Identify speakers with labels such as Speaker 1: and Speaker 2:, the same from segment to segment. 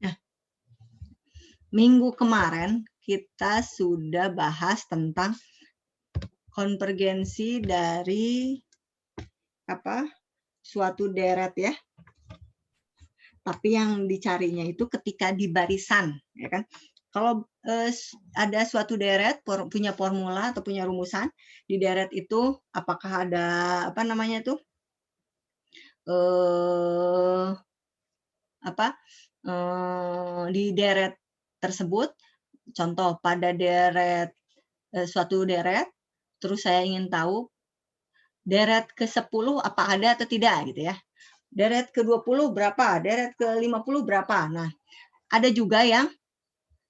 Speaker 1: Nah, minggu kemarin kita sudah bahas tentang konvergensi dari suatu deret ya. Tapi yang dicarinya itu ketika di barisan, ya kan? Kalau ada suatu deret punya formula atau punya rumusan, di deret itu apakah ada di deret tersebut, contoh pada deret suatu deret, terus saya ingin tahu deret ke-10 apa ada atau tidak gitu ya. Deret ke-20 berapa, deret ke-50 berapa. Nah, ada juga yang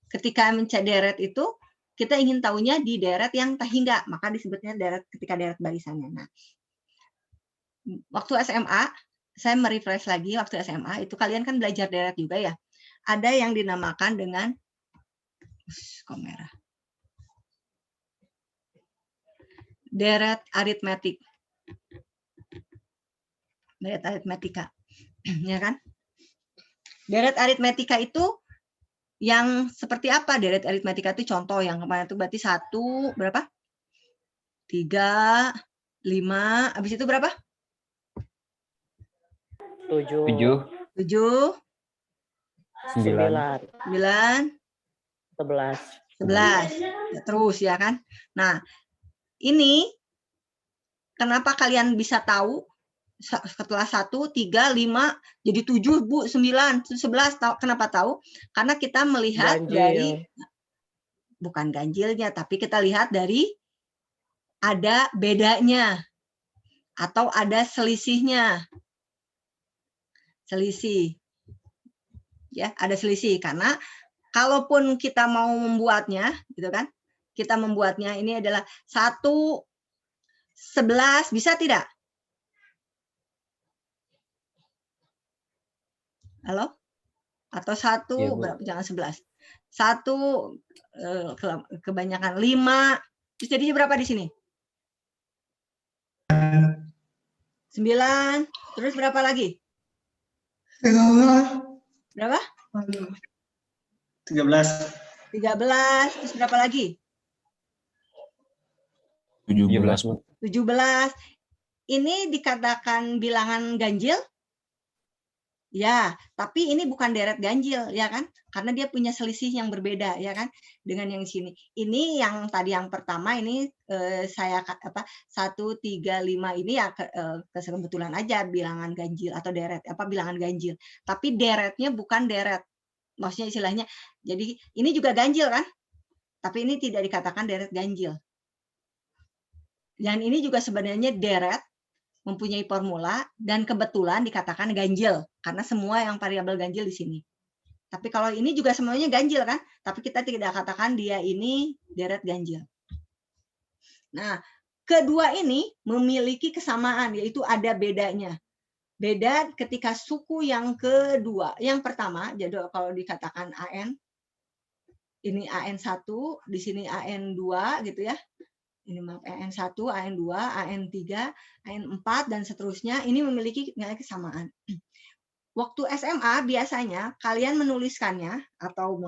Speaker 1: ketika mencari deret itu kita ingin tahunya di deret yang tak hingga, maka disebutnya deret ketika deret barisannya. Nah, waktu SMA saya merefresh lagi, waktu SMA itu kalian kan belajar deret juga ya. Ada yang dinamakan dengan deret aritmetik. Deret aritmetika. Ya kan? Deret aritmetika itu yang seperti apa? Deret aritmetika itu contoh yang kemarin itu berarti 1 berapa? 3, 5, habis itu berapa?
Speaker 2: 7,
Speaker 1: 9, 11. Ya, terus ya kan? Nah, ini kenapa kalian bisa tahu setelah 1, 3, 5, jadi 7, Bu, 9, 11. Kenapa tahu? Karena kita melihat dari, bukan ganjilnya, tapi kita lihat dari ada bedanya atau ada selisihnya. Selisih. Ya, ada selisih karena kalaupun kita mau membuatnya, gitu kan? Kita membuatnya ini adalah 1, 11, bisa tidak? Halo? Atau 1, ya, berapa? Jangan 11. 1, kebanyakan 5. Terus jadinya berapa di sini? 9. Terus berapa lagi? Berapa?
Speaker 3: 13.
Speaker 1: Terus berapa lagi?
Speaker 2: 17.
Speaker 1: Ini dikatakan bilangan ganjil? Ya, tapi ini bukan deret ganjil, ya kan? Karena dia punya selisih yang berbeda, ya kan? Dengan yang sini. Ini yang tadi yang pertama ini saya 1, 3, 5 ini ya kebetulan aja bilangan ganjil atau deret bilangan ganjil. Tapi deretnya bukan deret. Maksudnya istilahnya. Jadi ini juga ganjil kan? Tapi ini tidak dikatakan deret ganjil. Dan ini juga sebenarnya deret mempunyai formula dan kebetulan dikatakan ganjil karena semua yang variabel ganjil di sini. Tapi kalau ini juga semuanya ganjil kan, tapi kita tidak katakan dia ini deret ganjil. Nah, kedua ini memiliki kesamaan, yaitu ada bedanya. Beda ketika suku yang kedua. Yang pertama, jadi kalau dikatakan AN, ini AN1, di sini AN2 gitu ya. Ini AN1, AN2, AN3, AN4, dan seterusnya, ini memiliki nilai kesamaan. Waktu SMA biasanya kalian menuliskannya atau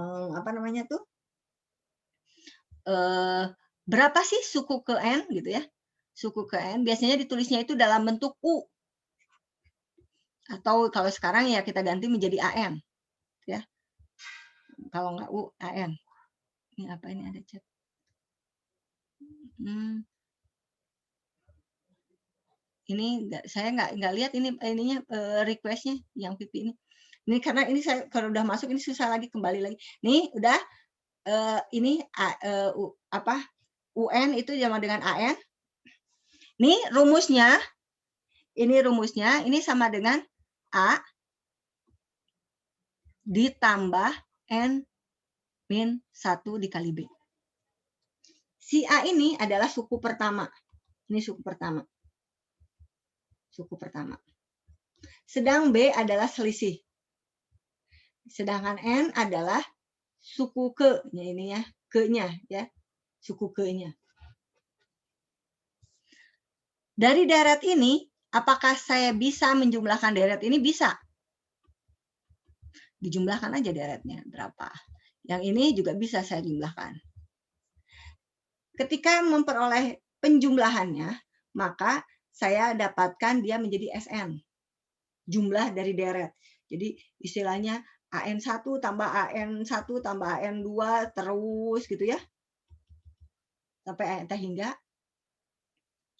Speaker 1: berapa sih suku ke N gitu ya. Suku ke N biasanya ditulisnya itu dalam bentuk U. Atau kalau sekarang ya kita ganti menjadi AN. Ya. Kalau nggak U, AN. Ini apa ini ada chat? Ini saya nggak lihat ininya requestnya yang PP ini. Ini karena ini saya kalau udah masuk ini susah lagi kembali lagi. Nih udah ini UN itu sama dengan AN. Nih rumusnya. Ini sama dengan A ditambah N min 1 dikali B. Si A ini adalah suku pertama. Ini suku pertama. Sedang B adalah selisih. Sedangkan N adalah suku ke-nya ini ya, ke-nya ya. Suku ke-nya. Dari deret ini Apakah saya bisa menjumlahkan deret ini? Bisa. Dijumlahkan aja deretnya berapa. Yang ini juga bisa saya jumlahkan. Ketika memperoleh penjumlahannya, maka saya dapatkan dia menjadi SN. Jumlah dari deret. Jadi istilahnya AN1 tambah AN1 tambah AN2 terus gitu ya. Sampai AN hingga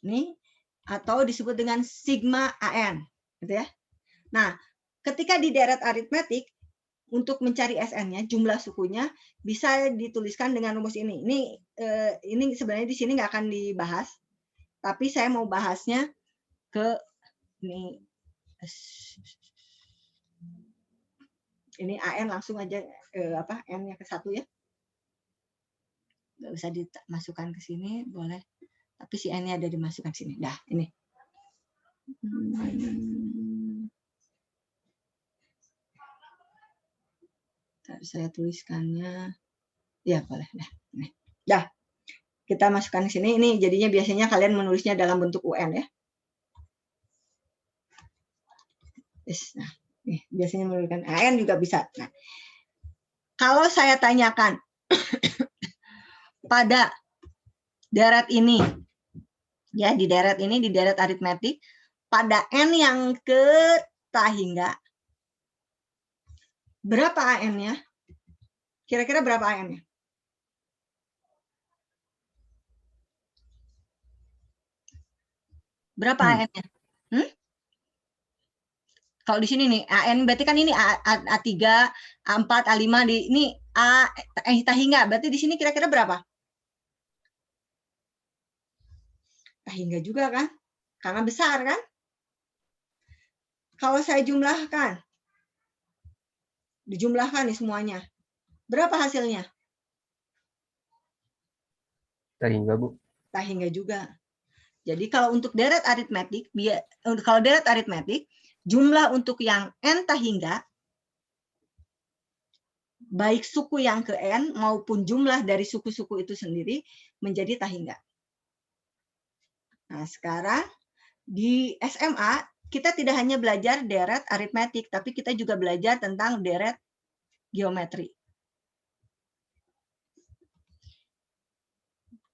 Speaker 1: ini atau disebut dengan sigma AN gitu ya. Nah, ketika di deret aritmetik untuk mencari SN-nya, jumlah sukunya bisa dituliskan dengan rumus ini. Ini sebenarnya di sini nggak akan dibahas, tapi saya mau bahasnya ke ini AN langsung aja N-nya ke 1 ya. Nggak usah dimasukkan ke sini, boleh. Tapi si N-nya ada dimasukkan ke sini. Dah, ini. Saya tuliskannya. Ya, boleh. Dah. Kita masukkan ke sini. Ini jadinya biasanya kalian menulisnya dalam bentuk UN ya. Nah, nih, biasanya menuliskan AN juga bisa. Nah, kalau saya tanyakan pada deret ini, ya di deret ini, di deret aritmetik, pada N yang ke hingga, berapa AN-nya? Kira-kira berapa AN-nya? Berapa AN-nya? Kalau di sini nih, AN berarti kan ini A3, A4, A5, ini A hingga, berarti di sini kira-kira berapa? Hingga juga kan? Karena besar kan? Kalau saya jumlahkan, dijumlahkan nih semuanya, berapa hasilnya?
Speaker 2: Hingga, Bu.
Speaker 1: Hingga juga. Jadi kalau untuk deret aritmetik, kalau deret aritmetik, jumlah untuk yang N hingga, baik suku yang ke N maupun jumlah dari suku-suku itu sendiri menjadi hingga. Nah, sekarang di SMA kita tidak hanya belajar deret aritmetik, tapi kita juga belajar tentang deret geometri.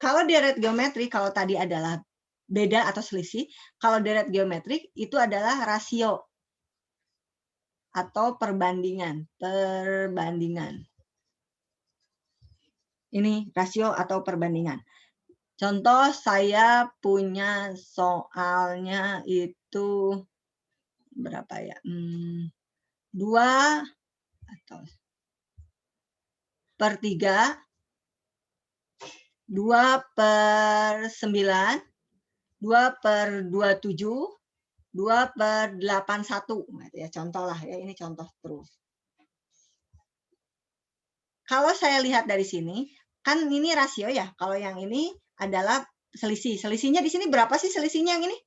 Speaker 1: Kalau deret geometri, kalau tadi adalah beda atau selisih, kalau deret geometrik itu adalah rasio atau perbandingan. Ini rasio atau perbandingan. Contoh, saya punya soalnya itu berapa ya? 2 atau per 3, 2/9, 2/27, 2/81. Ya, contoh lah ya, ini contoh terus. Kalau saya lihat dari sini, kan ini rasio ya. Kalau yang ini adalah selisih. Selisihnya di sini berapa sih selisihnya yang ini?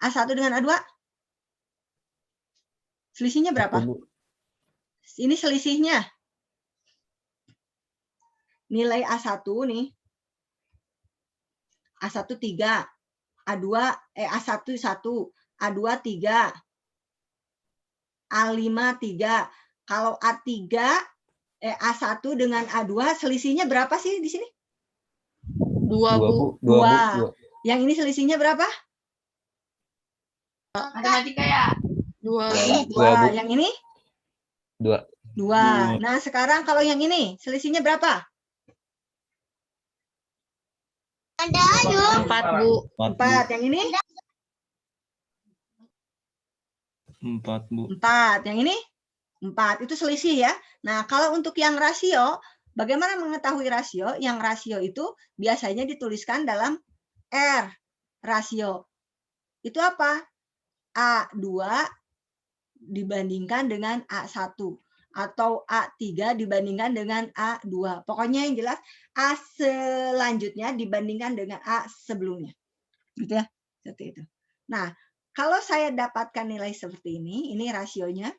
Speaker 1: A1 dengan A2? Selisihnya berapa? Ini selisihnya. Nilai A1 nih. A1 3, A1 1, A2 3, A5 3. Kalau A3 A1 dengan A2 selisihnya berapa sih di sini?
Speaker 2: 2, Bu.
Speaker 1: 2. Yang ini selisihnya berapa?
Speaker 3: Matematika ya?
Speaker 1: 2. Yang ini?
Speaker 2: 2.
Speaker 1: Nah, sekarang kalau yang ini selisihnya berapa?
Speaker 3: Ada 4, Bu.
Speaker 1: 4. Yang ini?
Speaker 2: 4, Bu.
Speaker 1: 4. Yang ini? 4. Itu selisih ya. Nah, kalau untuk yang rasio, bagaimana mengetahui rasio? Yang rasio itu biasanya dituliskan dalam R. Rasio. Itu apa? A2 dibandingkan dengan A1. Atau A3 dibandingkan dengan A2. Pokoknya yang jelas A selanjutnya dibandingkan dengan A sebelumnya. Gitu ya. Seperti itu. Nah, kalau saya dapatkan nilai seperti ini rasionya,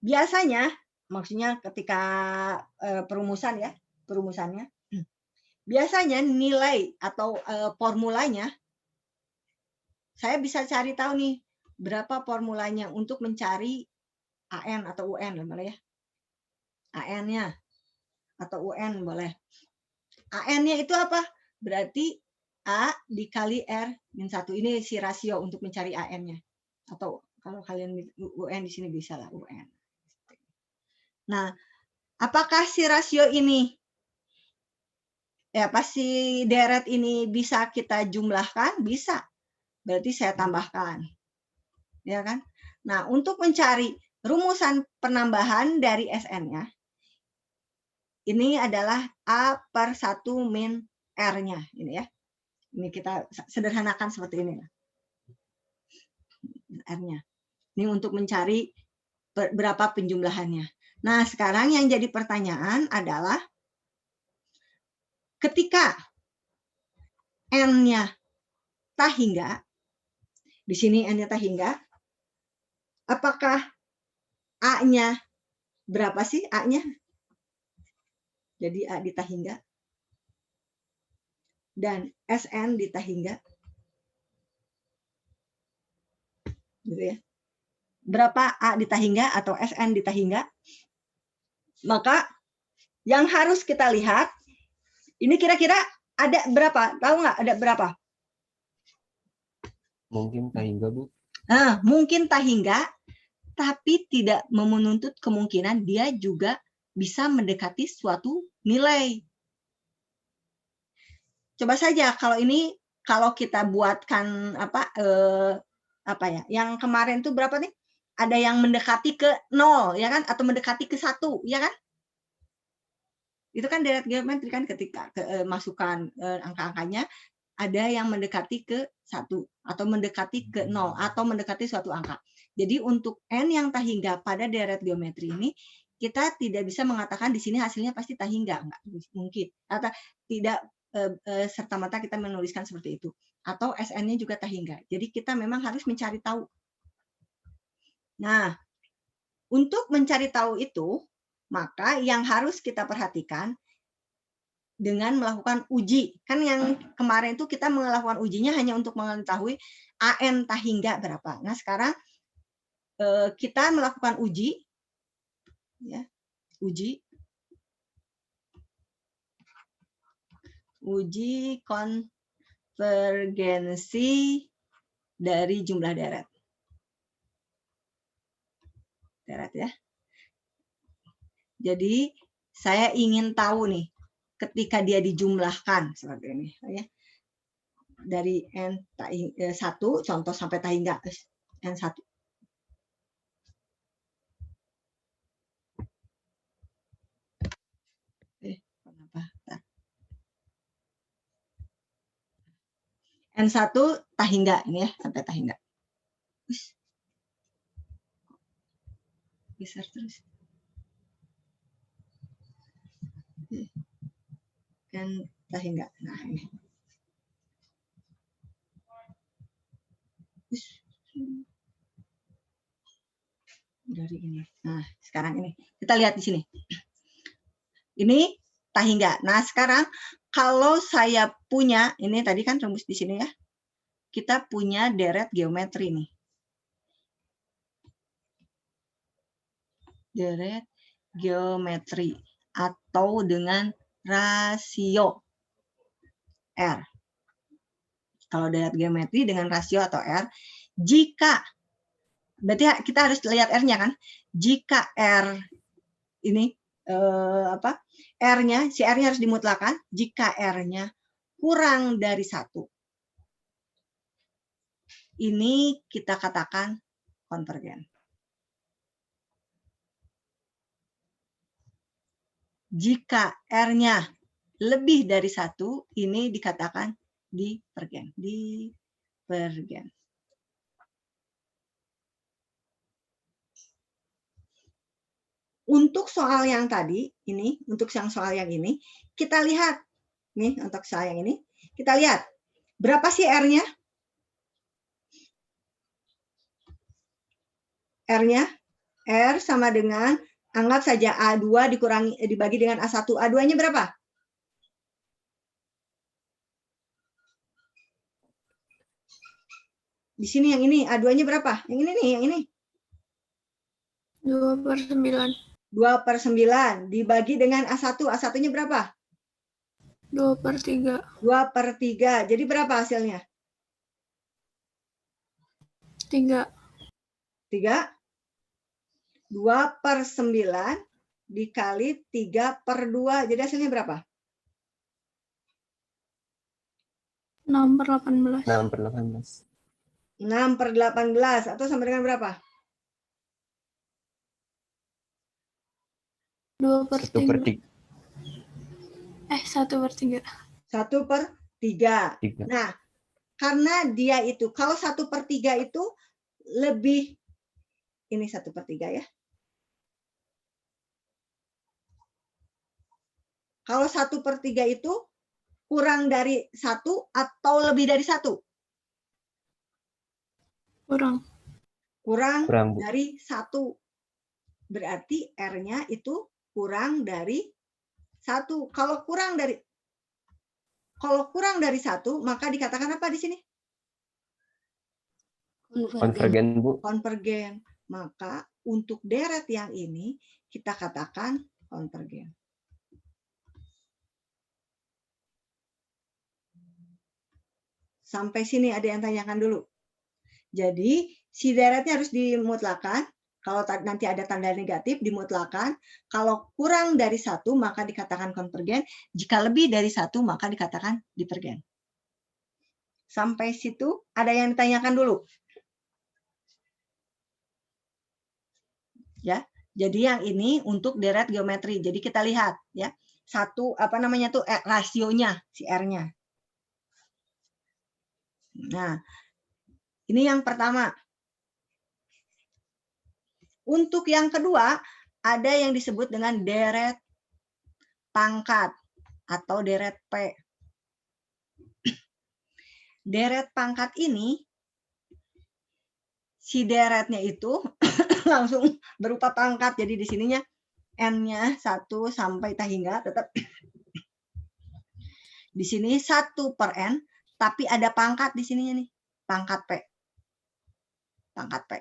Speaker 1: biasanya, maksudnya ketika perumusannya, biasanya nilai atau formulanya saya bisa cari tahu nih berapa formulanya untuk mencari AN atau UN boleh ya. AN-nya atau UN boleh. AN-nya itu apa? Berarti A dikali R-1. Ini si rasio untuk mencari AN-nya. Atau kalau kalian UN di sini bisa lah UN. Nah, apakah si rasio ini si deret ini bisa kita jumlahkan? Bisa. Berarti saya tambahkan. Ya kan? Nah, untuk mencari rumusan penambahan dari SN-nya, ini adalah A per 1 min R-nya. Ini ya. Ini kita sederhanakan seperti ini. R-nya. Ini untuk mencari berapa penjumlahannya. Nah, sekarang yang jadi pertanyaan adalah ketika N-nya tak hingga, di sini N-nya tak hingga, apakah A-nya berapa sih A-nya? Jadi A di tak hingga. Dan SN di tak hingga. Gitu ya. Berapa A di tak hingga atau SN di tak hingga? Maka yang harus kita lihat, ini kira-kira ada berapa? Tahu nggak ada berapa?
Speaker 2: Mungkin tak hingga, Bu.
Speaker 1: Mungkin tak hingga, tapi tidak menuntut kemungkinan dia juga bisa mendekati suatu nilai. Coba saja kalau kita buatkan yang kemarin itu berapa nih? Ada yang mendekati ke 0 ya kan, atau mendekati ke 1 ya kan? Itu kan deret geometri kan, ketika masukkan angka-angkanya ada yang mendekati ke 1 atau mendekati ke 0 atau mendekati suatu angka. Jadi untuk N yang tak hingga pada deret geometri ini kita tidak bisa mengatakan di sini hasilnya pasti tak hingga, enggak mungkin. Atau tidak serta-merta kita menuliskan seperti itu. Atau SN-nya juga tak hingga. Jadi kita memang harus mencari tahu. Nah, untuk mencari tahu itu, maka yang harus kita perhatikan dengan melakukan uji. Kan yang kemarin itu kita melakukan ujinya hanya untuk mengetahui AN tak hingga berapa. Nah, sekarang kita melakukan uji, ya, uji konvergensi dari jumlah deret. Ya. Jadi saya ingin tahu nih, ketika dia dijumlahkan seperti ini, ya, dari N1 contoh sampai tak hingga N1. Kenapa? N1 tak hingga ini ya, sampai tak hingga. Geser terus. N tak hingga. Nah, ini. Dari ini. Nah, sekarang ini. Kita lihat di sini. Ini tak hingga. Nah, sekarang kalau saya punya, ini tadi kan rumus di sini ya. Kita punya deret geometri nih. Deret geometri atau dengan rasio R. Kalau deret geometri dengan rasio atau R, jika berarti kita harus lihat R-nya kan. Jika R ini R-nya, si R-nya harus dimutlakan. Jika R-nya kurang dari 1, ini kita katakan konvergen. Jika R-nya lebih dari 1, ini dikatakan divergen. Divergen. Untuk soal yang tadi, untuk soal yang ini, kita lihat. Nih, untuk soal yang ini, kita lihat. Berapa sih R-nya? R-nya, R sama dengan, anggap saja A2 dibagi dengan A1. A2-nya berapa? Di sini yang ini, A2-nya berapa? Yang ini nih, yang ini.
Speaker 3: 2/9.
Speaker 1: 2/9 dibagi dengan A1. A1-nya berapa?
Speaker 3: 2/3.
Speaker 1: 2/3. Jadi berapa hasilnya?
Speaker 3: 3.
Speaker 1: 3. 2/9 dikali 3/2. Jadi hasilnya berapa?
Speaker 3: 6/18.
Speaker 2: 6/18.
Speaker 1: 6/18. Atau sama dengan berapa?
Speaker 3: 2/3. 1/3.
Speaker 1: 1/3.
Speaker 2: 3.
Speaker 1: Nah, karena dia itu, kalau 1/3 itu lebih, ini 1/3 ya. Kalau 1/3 itu kurang dari 1 atau lebih dari 1?
Speaker 3: Kurang.
Speaker 1: Kurang
Speaker 2: Kurang, Bu.
Speaker 1: dari 1. Berarti R-nya itu kurang dari 1. Kalau kurang dari 1, maka dikatakan apa di sini?
Speaker 2: Konvergen, Bu.
Speaker 1: Konvergen. Maka untuk deret yang ini kita katakan konvergen. Sampai sini ada yang tanyakan dulu. Jadi si deretnya harus dimutlakan. Kalau nanti ada tanda negatif dimutlakan. Kalau kurang dari 1 maka dikatakan konvergen. Jika lebih dari 1 maka dikatakan divergen. Sampai situ ada yang ditanyakan dulu. Ya. Jadi yang ini untuk deret geometri. Jadi kita lihat ya. Satu apa namanya tuh rasionya si R-nya. Nah, ini yang pertama. Untuk yang kedua, ada yang disebut dengan deret pangkat atau deret P. Deret pangkat ini, si deretnya itu langsung berupa pangkat. Jadi di sininya N-nya 1 sampai hingga tetap. Di sini 1/N, tapi ada pangkat di sininya nih. Pangkat P. Pangkat P.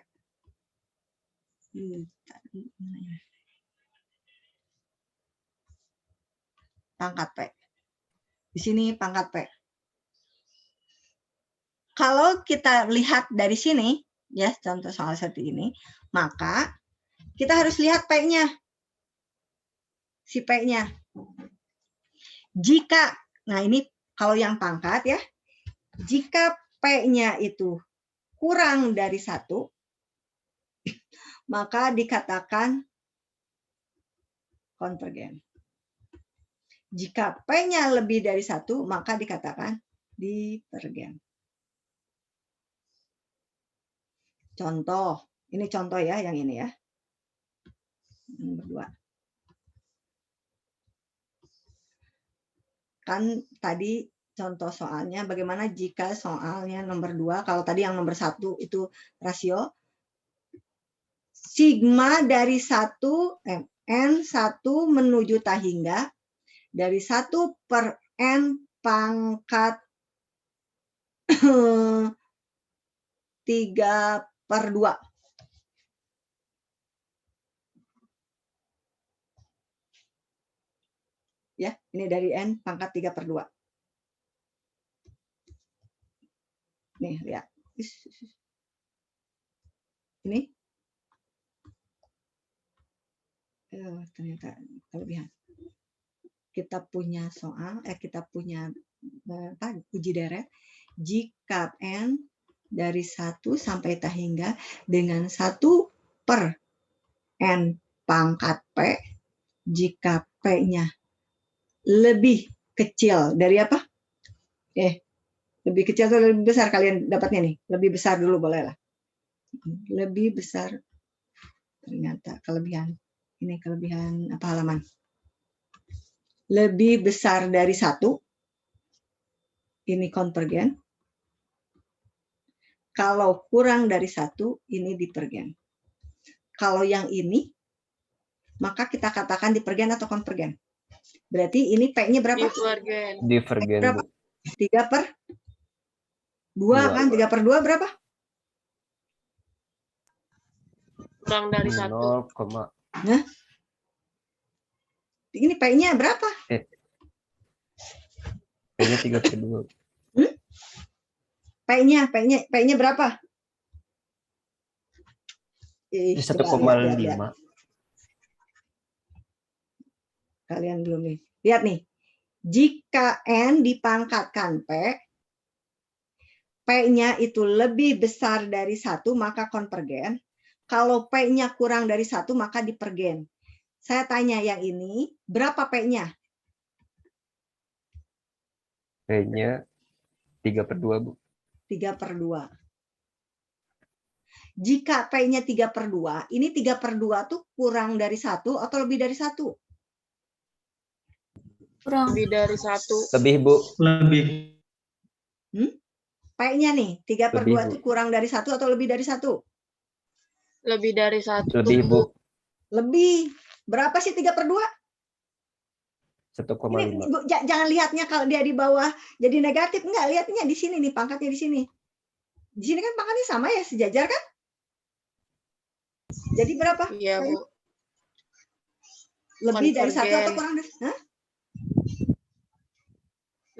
Speaker 1: Pangkat P. Di sini pangkat P. Kalau kita lihat dari sini, ya contoh soal seperti ini, maka kita harus lihat P-nya. Si P-nya. Jika, nah ini kalau yang pangkat ya, jika P-nya itu kurang dari 1, maka dikatakan konvergen. Jika P-nya lebih dari 1, maka dikatakan divergen. Contoh, ini contoh ya, yang ini ya. Nomor 2. Kan tadi contoh soalnya bagaimana jika soalnya nomor 2, kalau tadi yang nomor 1 itu rasio, sigma dari N1 menuju hingga dari 1/N pangkat 3/2. Ya, ini dari N pangkat 3/2. Nih, lihat. Ini. Ternyata kelebihan. Kita punya soal, kita punya uji deret. Jika N dari 1 sampai hingga dengan 1/N pangkat P, jika P-nya lebih kecil dari apa? Lebih kecil atau lebih besar kalian dapatnya nih? Lebih besar dulu bolehlah. Lebih besar. Ternyata kelebihan. Ini kelebihan apa halaman? Lebih besar dari 1. Ini konvergen. Kalau kurang dari 1, ini divergen. Kalau yang ini, maka kita katakan divergen atau konvergen. Berarti ini P-nya berapa?
Speaker 2: Divergen,
Speaker 1: berapa?
Speaker 2: Bu.
Speaker 1: 3/2 kan? 3/2 berapa?
Speaker 4: kurang dari 1.
Speaker 2: 0,
Speaker 1: Ini P-nya berapa?
Speaker 2: P-nya 3/2.
Speaker 1: P-nya berapa?
Speaker 2: Ini
Speaker 1: Coba lihat.
Speaker 2: 1,5.
Speaker 1: Kalian belum nih. Lihat nih. Jika N dipangkatkan P, P-nya itu lebih besar dari 1, maka konvergen. Kalau P-nya kurang dari 1, maka divergen. Saya tanya yang ini, berapa P-nya?
Speaker 2: P-nya 3/2, Bu.
Speaker 1: 3/2. Jika P-nya 3/2, ini 3/2 tuh kurang dari 1 atau lebih dari 1?
Speaker 3: Kurang.
Speaker 4: Lebih dari 1.
Speaker 2: Lebih, Bu.
Speaker 5: Lebih.
Speaker 1: P-nya nih, 3/2
Speaker 2: Lebih, Bu.
Speaker 1: itu kurang dari 1 atau lebih dari 1?
Speaker 4: Lebih dari 1.
Speaker 2: Lebih, Bu.
Speaker 1: Lebih. Berapa sih 3/2?
Speaker 2: 1,5.
Speaker 1: Ini Bu, jangan lihatnya kalau dia di bawah jadi negatif. Enggak, lihatnya di sini nih, pangkatnya di sini. Di sini kan pangkatnya sama ya, sejajar kan? Jadi berapa?
Speaker 4: Iya, Bu.
Speaker 1: Lebih dari 1 atau
Speaker 4: Konvergen.
Speaker 1: kurang dari? Hah?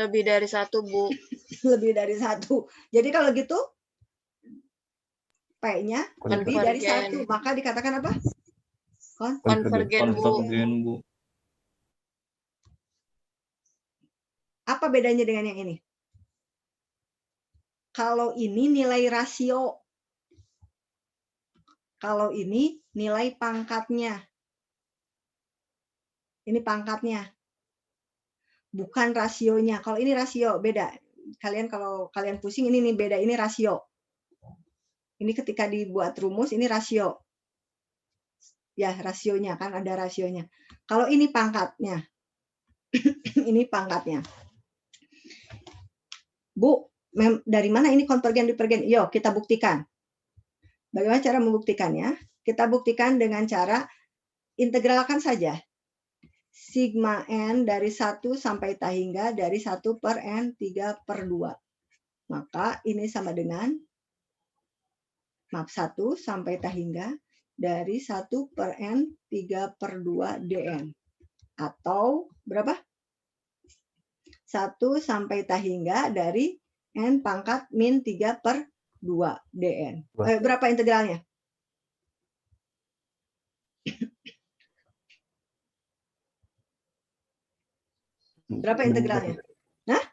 Speaker 4: Lebih dari 1, Bu.
Speaker 1: Lebih dari 1. Jadi kalau gitu P-nya lebih dari
Speaker 4: Konvergen.
Speaker 1: 1, maka dikatakan apa?
Speaker 4: Konvergen, Bu.
Speaker 5: Konvergen, Bu.
Speaker 1: Apa bedanya dengan yang ini? Kalau ini nilai rasio. Kalau ini nilai pangkatnya. Ini pangkatnya. Bukan rasionya. Kalau ini rasio, beda. Kalau kalian pusing, ini nih beda. Ini rasio. Ini ketika dibuat rumus, ini rasio. Ya, rasionya. Kan ada rasionya. Kalau ini pangkatnya. Ini pangkatnya. Bu, dari mana ini konvergen divergen? Yuk, kita buktikan. Bagaimana cara membuktikannya? Kita buktikan dengan cara integralkan saja. Sigma N dari 1 sampai ta hingga dari 1 per N 3/2. Maka ini sama dengan 1 sampai ta hingga dari 1 per N 3/2 dN. Atau berapa? 1 sampai ta hingga dari N pangkat min 3/2 dN. Berapa integralnya? Berapa integralnya? Hah?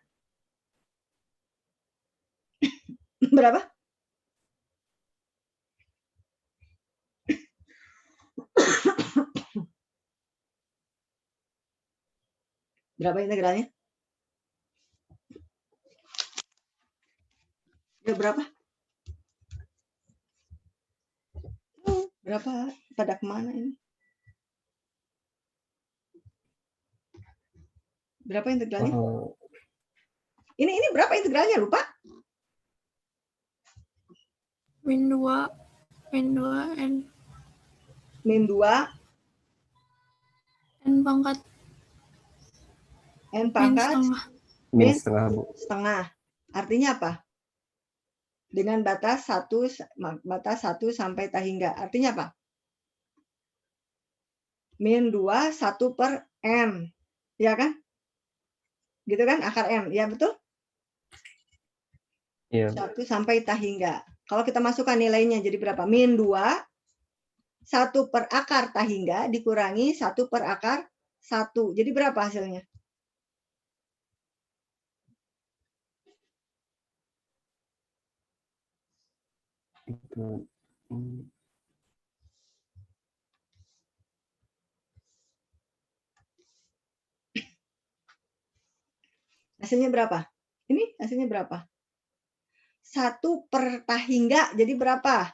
Speaker 1: Berapa? Berapa integralnya? Ya, berapa? Berapa? Pada kemana ini? Berapa integralnya? Ini berapa integralnya? Lupa?
Speaker 3: Min 2. Min 2 N.
Speaker 1: Min 2.
Speaker 3: N pangkat.
Speaker 1: N
Speaker 3: Min
Speaker 1: pangkat.
Speaker 3: setengah.
Speaker 2: Min setengah, Bu.
Speaker 1: Setengah. Artinya apa? Dengan batas 1 sampai ta hingga. Artinya apa? Min 2, 1 per N. Ya kan? Gitu kan? Akar M. Ya betul?
Speaker 2: Iya.
Speaker 1: 1 sampai ta hingga. Kalau kita masukkan nilainya jadi berapa? Min 2, 1 per akar ta hingga dikurangi 1 per akar 1. Jadi berapa hasilnya?
Speaker 2: Itu.
Speaker 1: Hasilnya berapa? Ini hasilnya berapa? 1 per ta hingga jadi berapa?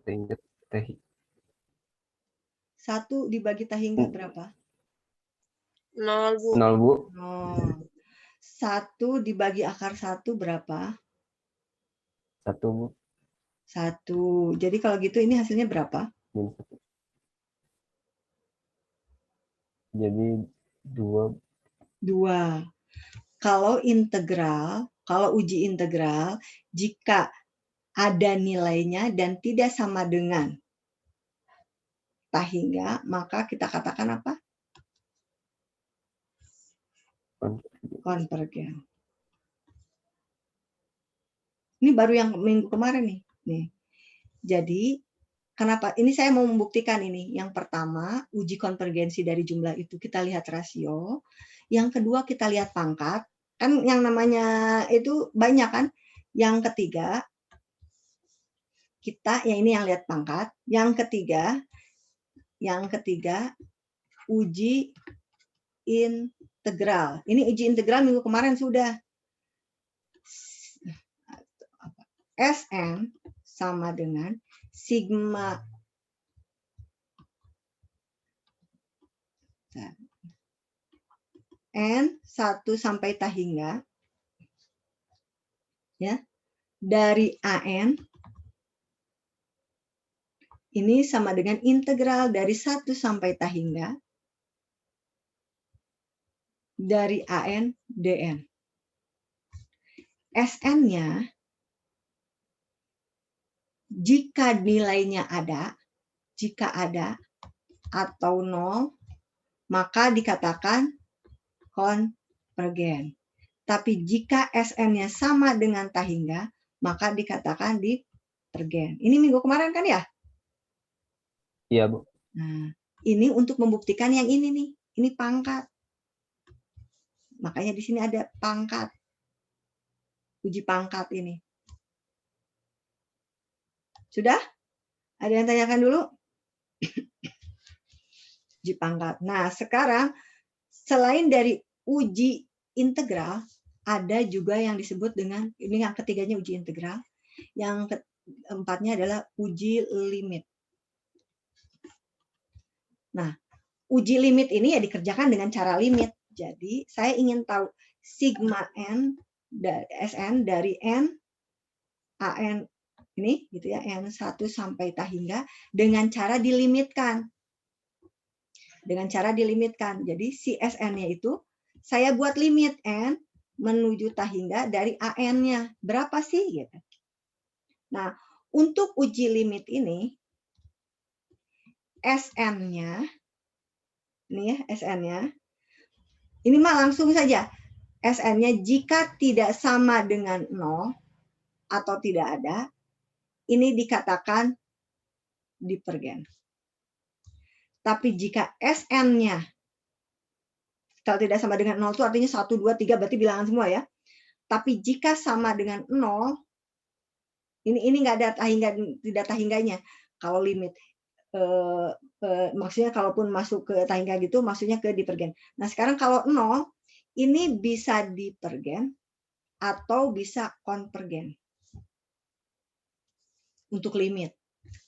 Speaker 2: Ingat teh.
Speaker 1: 1 dibagi ta hingga berapa?
Speaker 4: 0, Bu.
Speaker 2: 0, Bu.
Speaker 1: 0. 1 dibagi akar 1 berapa?
Speaker 2: 1, Bu.
Speaker 1: 1. Jadi kalau gitu ini hasilnya berapa?
Speaker 2: Min 1. Jadi 2.
Speaker 1: 2. Kalau uji integral, jika ada nilainya dan tidak sama dengan tahingga, maka kita katakan apa? Konvergen. Ini baru yang minggu kemarin nih. Jadi, kenapa? Ini saya mau membuktikan ini. Yang pertama, uji konvergensi dari jumlah itu kita lihat rasio. Yang kedua, kita lihat pangkat. Kan yang namanya itu banyak kan. Yang ketiga, yang ini yang lihat pangkat. Yang ketiga, uji integral. Ini uji integral minggu kemarin sudah. Sn sama dengan sigma n 1 sampai tahingga ya dari an ini sama dengan integral dari 1 sampai tahingga dari an dn. Sn-nya jika nilainya jika ada atau 0, maka dikatakan konvergen. Tapi jika Sn-nya sama dengan tahingga, maka dikatakan divergen. Ini minggu kemarin kan ya?
Speaker 2: Iya, Bu.
Speaker 1: Nah, ini untuk membuktikan yang ini nih. Ini pangkat. Makanya di sini ada pangkat. Uji pangkat ini. Sudah? Ada yang tanyakan dulu? Uji pangkat. Nah, sekarang selain dari uji integral, ada juga yang disebut dengan, ini yang ketiganya uji integral, yang keempatnya adalah uji limit. Nah, uji limit ini ya dikerjakan dengan cara limit. Jadi, saya ingin tahu sigma n Sn dari n an ini gitu ya, n 1 sampai tahingga dengan cara dilimitkan. Dengan cara dilimitkan. Jadi si Sn-nya itu saya buat limit n menuju tahingga dari an-nya. Berapa sih gitu. Nah, untuk uji limit ini Sn-nya ini ya, Sn-nya. Ini mah langsung saja. Sn-nya jika tidak sama dengan 0 atau tidak ada, ini dikatakan divergen. Tapi jika Sn-nya kalau tidak sama dengan 0 itu artinya 1, 2, 3 berarti bilangan semua ya. Tapi jika sama dengan 0, ini nggak ada tahingga, tidak tahingganya. Kalau limit maksudnya kalaupun masuk ke tahingga gitu maksudnya ke divergen. Nah, sekarang kalau 0 ini bisa divergen atau bisa konvergen. Untuk limit.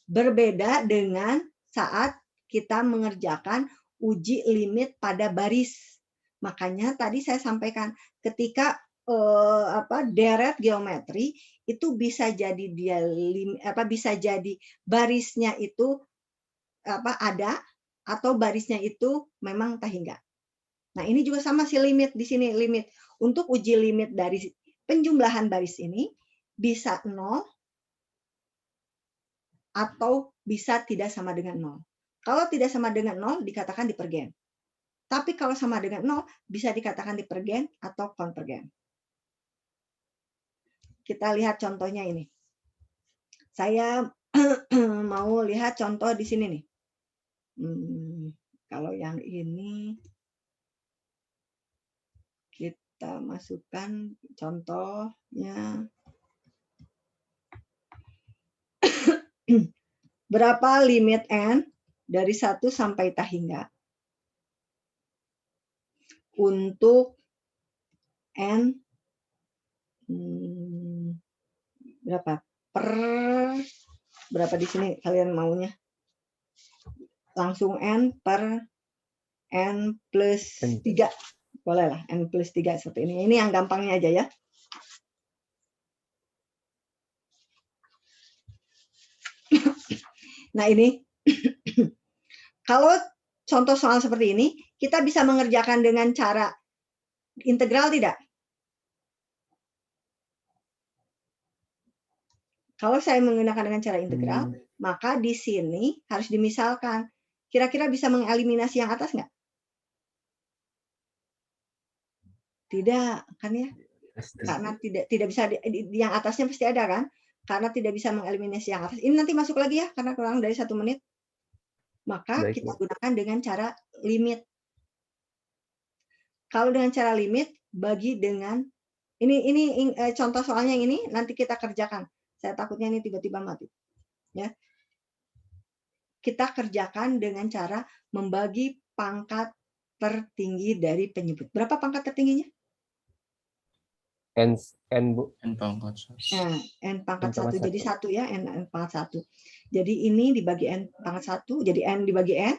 Speaker 1: Berbeda dengan saat kita mengerjakan uji limit pada baris. Makanya tadi saya sampaikan ketika deret geometri itu bisa jadi bisa jadi barisnya itu ada atau barisnya itu memang tahingga. Nah, ini juga sama si limit di sini limit. Untuk uji limit dari penjumlahan baris ini bisa 0 atau bisa tidak sama dengan 0. Kalau tidak sama dengan 0 dikatakan divergen. Tapi kalau sama dengan 0 bisa dikatakan divergen atau konvergen. Kita lihat contohnya ini. Saya mau lihat contoh di sini nih. Kalau yang ini kita masukkan contohnya. Berapa limit n dari 1 sampai tahingga untuk n berapa berapa di sini kalian maunya? Langsung n per n plus 3. Boleh lah, n plus 3 seperti ini. Ini yang gampangnya aja ya. Nah, ini kalau contoh soal seperti ini, kita bisa mengerjakan dengan cara integral tidak? Kalau saya menggunakan dengan cara integral, maka di sini harus dimisalkan. Kira-kira bisa mengeliminasi yang atas nggak? Tidak, kan ya? Karena tidak bisa yang atasnya pasti ada kan? Karena tidak bisa mengeliminasi yang atas. Ini nanti masuk lagi ya, karena kurang dari 1 menit. Maka
Speaker 2: Baik,
Speaker 1: kita
Speaker 2: Bu.
Speaker 1: gunakan dengan cara limit. Kalau dengan cara limit, bagi dengan ini contoh soalnya yang ini nanti kita kerjakan. Saya takutnya ini tiba-tiba mati. Ya. Kita kerjakan dengan cara membagi pangkat tertinggi dari penyebut. Berapa pangkat tertingginya?
Speaker 2: N, Bu.
Speaker 5: N pangkat 1.
Speaker 1: Nah, N pangkat
Speaker 2: N
Speaker 1: 1.
Speaker 2: pangkat
Speaker 1: Jadi
Speaker 2: 1.
Speaker 1: 1 ya, N pangkat 1. Jadi ini dibagi N pangkat 1, jadi N dibagi N.